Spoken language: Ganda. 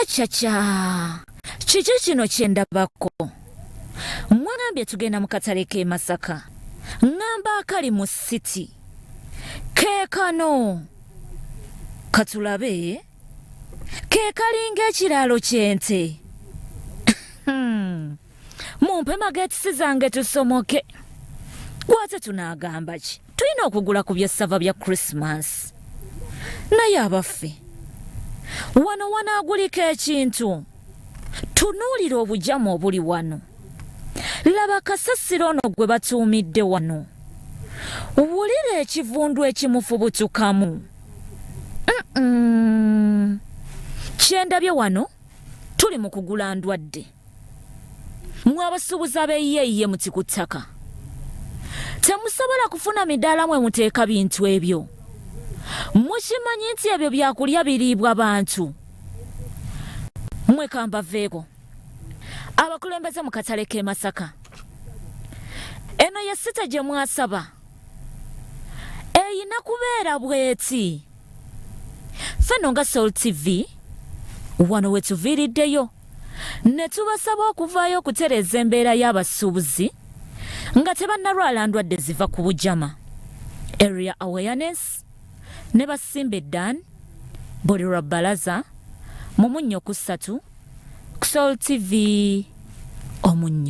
Achacha, kiki kino kye ndabako? Mwagambye tugenda mu katale k'e Masaka. Ngamba akali mu city. Keekano. Katulabe. Keekalinga ekiraalo ky'ente. Mumpe magetisi zange tusomoke. Gwate tunaagamba ki? Tulina okugula ku by'essava bya Christmas. Naye abaffe. Wano wanaaguliko ekintu. Tunuulira obujamu obuli wano. Laba kasasiro ono gwe batuumidde wano. Wulira ekivundu ekimufubutukamu. Kyendabye wano, tuli mu kugula ndwadde. Mmwe abasuubuzi ab'eyiyeeyiye muti ku ttaka. Temusobola kufuna midaala mwe muteeka bintu ebyo. Mukimanyi nti ebyo byakulya biriibwa bantu. Mmwe kambaveeko. Abakulembeze mu katale k'e Masaka. Eno ye site gye mwasaba. Eyina kubeera bweti. Feno nga Soul TV, wano we tuviiriddeyo. Ne tubasaba okuvaayo okutereeza embeera y'abasuubuzi nga tebannalwala ndwadde ziva ku bujama. Area awareness ne basimba eddan buli lwa bbalaza mu munnyo ku 3 ku Soul TV omunnyo.